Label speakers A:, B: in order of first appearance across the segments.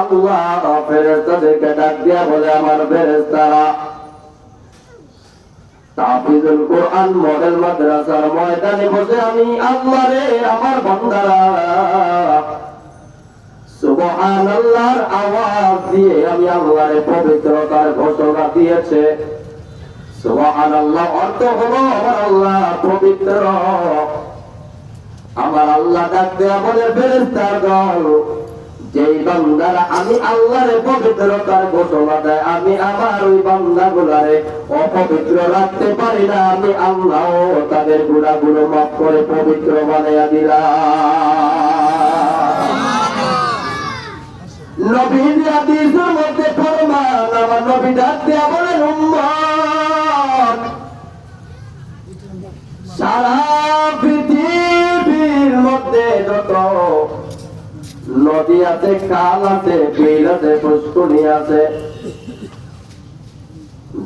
A: আল্লাহ ফেরেশতাদেরকে ডাক দিয়া বলে, আমার ফেরেশতারা তাফসীরুল কোরআন মডেল মাদ্রাসার ময়দানে বসে আমি আল্লাহ রে, আমার বান্দারা সুবহানাল্লাহর আওয়াজ দিয়ে আমি আল্লাহরে পবিত্রতার ঘোষণা দিয়েছে। সুবহানাল্লাহ অর্থ হলো আমার আল্লাহ পবিত্র। আমার আল্লাহ ডাক দেয়া বলে, ফেরেশতার দল, যেই বান্দারা আমি আল্লাহরে পবিত্রতার ঘোষণা দেয়, আমি আমার ওই বান্দাগুলারে অপবিত্র রাখতে পারি না, আমি আল্লাহ তাদের গুনাহগুলো মাফ করে পবিত্র বানাইয়া দিলাম। নবীর হাদিসের মধ্যে ফরমান, আমার নবী ডাক দেয়া বলেন, উম্মত সারা পৃথিবীর মধ্যে যত নদী আছে, খাল আছে, বিল আছে, পুষ্করণী আছে,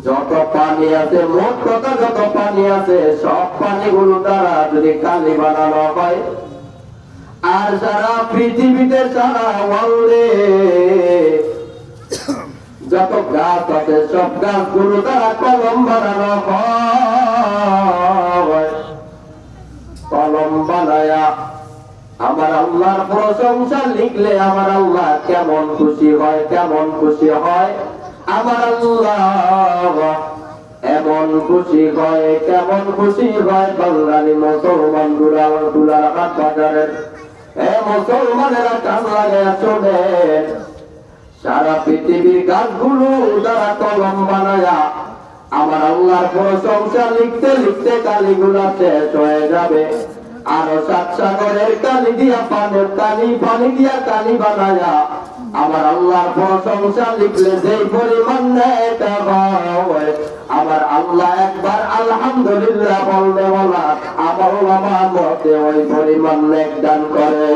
A: যত পানি আছে, মোট কথা যত পানি আছে, সব পানিগুলো দ্বারা যদি কালি বানানো হয়, আর সারা পৃথিবীতে সারা ওয়ার্ল্ডে যত গাছ আছে, সব গাছগুলো দ্বারা কলম বানানো হয়, কলম বানায়া আমার আল্লাহর প্রশংসা লিখলে আমার আল্লাহ কেমন খুশি হয়, কেমন খুশি হয়। আমার আল্লাহ এমন খুশি হয়, কেমন খুশি হয়। বাঙালি মুসলমান দুলার হাট বাজারের মুসলমানেরা কান লাগায় চলে, সারা পৃথিবীর গাছগুলো দ্বারা কলম বানায়া আমার আল্লাহর প্রশংসা লিখতে লিখতে কালিগুলা শেষ হয়ে যাবে। আরো 7 সাগরের কালি দিয়া পানি দিয়া কালি বানায়া আমার আল্লাহর প্রশংসা লিখলে যেই পরিমাণ নেতা হয়, আমার আল্লাহ একবার আলহামদুলিল্লাহ বললে বলা আমার মতে ওই পরিমাণ নেক দান করে।